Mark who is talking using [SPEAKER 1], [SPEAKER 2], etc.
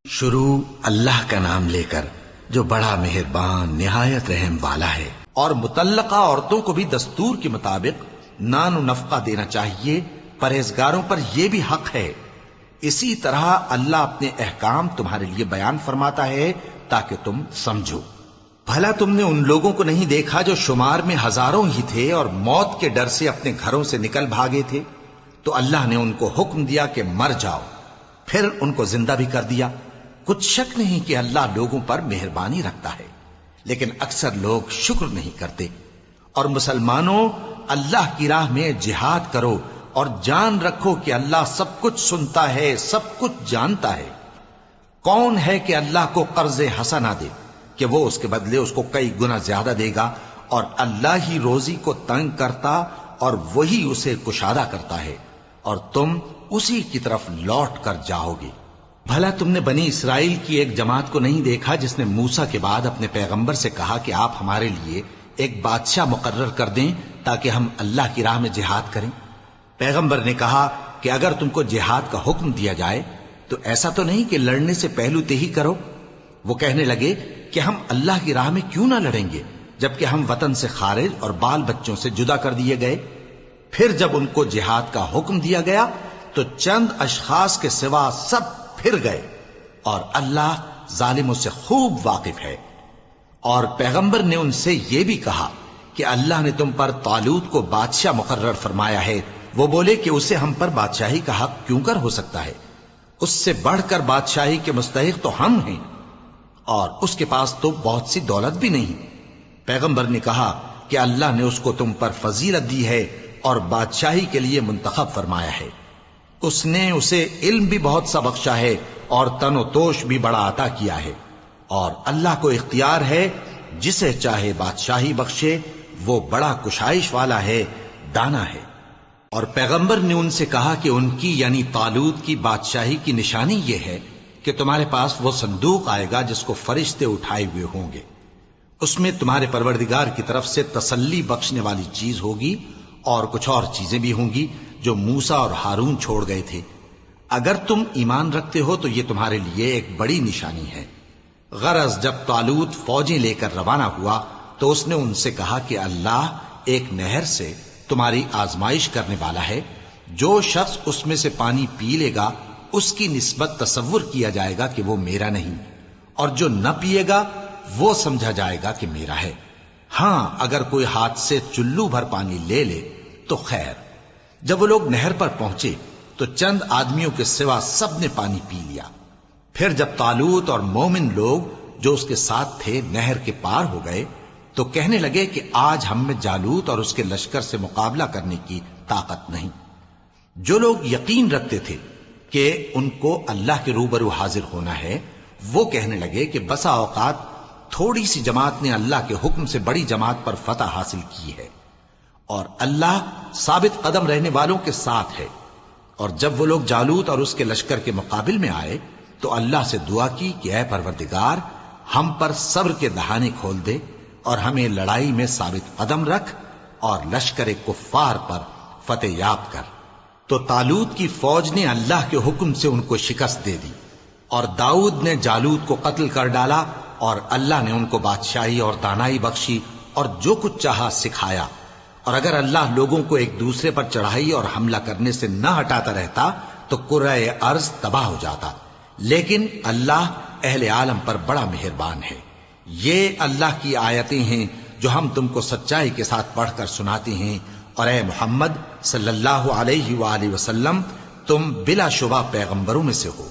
[SPEAKER 1] شروع اللہ کا نام لے کر جو بڑا مہربان نہایت رحم والا ہے۔ اور مطلقہ عورتوں کو بھی دستور کے مطابق نان و نفقہ دینا چاہیے، پرہیزگاروں پر یہ بھی حق ہے۔ اسی طرح اللہ اپنے احکام تمہارے لیے بیان فرماتا ہے تاکہ تم سمجھو۔ بھلا تم نے ان لوگوں کو نہیں دیکھا جو شمار میں ہزاروں ہی تھے اور موت کے ڈر سے اپنے گھروں سے نکل بھاگے تھے؟ تو اللہ نے ان کو حکم دیا کہ مر جاؤ، پھر ان کو زندہ بھی کر دیا۔ کچھ شک نہیں کہ اللہ لوگوں پر مہربانی رکھتا ہے، لیکن اکثر لوگ شکر نہیں کرتے۔ اور مسلمانوں، اللہ کی راہ میں جہاد کرو اور جان رکھو کہ اللہ سب کچھ سنتا ہے، سب کچھ جانتا ہے۔ کون ہے کہ اللہ کو قرض حسنہ دے کہ وہ اس کے بدلے اس کو کئی گنا زیادہ دے گا؟ اور اللہ ہی روزی کو تنگ کرتا اور وہی اسے کشادہ کرتا ہے، اور تم اسی کی طرف لوٹ کر جاؤ گے۔ بھلا تم نے بنی اسرائیل کی ایک جماعت کو نہیں دیکھا جس نے موسیٰ کے بعد اپنے پیغمبر سے کہا کہ آپ ہمارے لیے ایک بادشاہ مقرر کر دیں تاکہ ہم اللہ کی راہ میں جہاد کریں؟ پیغمبر نے کہا کہ اگر تم کو جہاد کا حکم دیا جائے تو ایسا تو نہیں کہ لڑنے سے پہلو تہی کرو۔ وہ کہنے لگے کہ ہم اللہ کی راہ میں کیوں نہ لڑیں گے جبکہ ہم وطن سے خارج اور بال بچوں سے جدا کر دیے گئے۔ پھر جب ان کو جہاد کا حکم دیا گیا تو چند اشخاص کے سوا سب پھر گئے، اور اللہ ظالموں سے خوب واقف ہے۔ اور پیغمبر نے ان سے یہ بھی کہا کہ اللہ نے تم پر طالوت کو بادشاہ مقرر فرمایا ہے۔ وہ بولے کہ اسے ہم پر بادشاہی کا حق کیوں کر ہو سکتا ہے؟ اس سے بڑھ کر بادشاہی کے مستحق تو ہم ہیں، اور اس کے پاس تو بہت سی دولت بھی نہیں۔ پیغمبر نے کہا کہ اللہ نے اس کو تم پر فضیلت دی ہے اور بادشاہی کے لیے منتخب فرمایا ہے۔ اس نے اسے علم بھی بہت سا بخشا ہے اور تن و توش بھی بڑا عطا کیا ہے، اور اللہ کو اختیار ہے جسے چاہے بادشاہی بخشے، وہ بڑا کشائش والا ہے، دانا ہے۔ اور پیغمبر نے ان سے کہا کہ ان کی یعنی طالوت کی بادشاہی کی نشانی یہ ہے کہ تمہارے پاس وہ صندوق آئے گا جس کو فرشتے اٹھائے ہوئے ہوں گے۔ اس میں تمہارے پروردگار کی طرف سے تسلی بخشنے والی چیز ہوگی، اور کچھ اور چیزیں بھی ہوں گی جو موسیٰ اور ہارون چھوڑ گئے تھے۔ اگر تم ایمان رکھتے ہو تو یہ تمہارے لیے ایک بڑی نشانی ہے۔ غرض جب طالوت فوجیں لے کر روانہ ہوا تو اس نے ان سے کہا کہ اللہ ایک نہر سے تمہاری آزمائش کرنے والا ہے۔ جو شخص اس میں سے پانی پی لے گا اس کی نسبت تصور کیا جائے گا کہ وہ میرا نہیں، اور جو نہ پیے گا وہ سمجھا جائے گا کہ میرا ہے۔ ہاں، اگر کوئی ہاتھ سے چلو بھر پانی لے لے تو خیر۔ جب وہ لوگ نہر پر پہنچے تو چند آدمیوں کے سوا سب نے پانی پی لیا۔ پھر جب طالوت اور مومن لوگ جو اس کے ساتھ تھے نہر کے پار ہو گئے تو کہنے لگے کہ آج ہم میں جالوت اور اس کے لشکر سے مقابلہ کرنے کی طاقت نہیں۔ جو لوگ یقین رکھتے تھے کہ ان کو اللہ کے روبرو حاضر ہونا ہے، وہ کہنے لگے کہ بسا اوقات تھوڑی سی جماعت نے اللہ کے حکم سے بڑی جماعت پر فتح حاصل کی ہے، اور اللہ ثابت قدم رہنے والوں کے ساتھ ہے۔ اور جب وہ لوگ جالوت اور اس کے لشکر کے مقابل میں آئے تو اللہ سے دعا کی کہ اے پروردگار، ہم پر صبر کے دہانے کھول دے اور ہمیں لڑائی میں ثابت قدم رکھ اور لشکر کفار پر فتح یاب کر۔ تو طالوت کی فوج نے اللہ کے حکم سے ان کو شکست دے دی، اور داؤد نے جالوت کو قتل کر ڈالا، اور اللہ نے ان کو بادشاہی اور دانائی بخشی اور جو کچھ چاہا سکھایا۔ اور اگر اللہ لوگوں کو ایک دوسرے پر چڑھائی اور حملہ کرنے سے نہ ہٹاتا رہتا تو کرۂ ارض تباہ ہو جاتا، لیکن اللہ اہل عالم پر بڑا مہربان ہے۔ یہ اللہ کی آیتیں ہیں جو ہم تم کو سچائی کے ساتھ پڑھ کر سناتے ہیں، اور اے محمد صلی اللہ علیہ وآلہ وسلم، تم بلا شبہ پیغمبروں میں سے ہو۔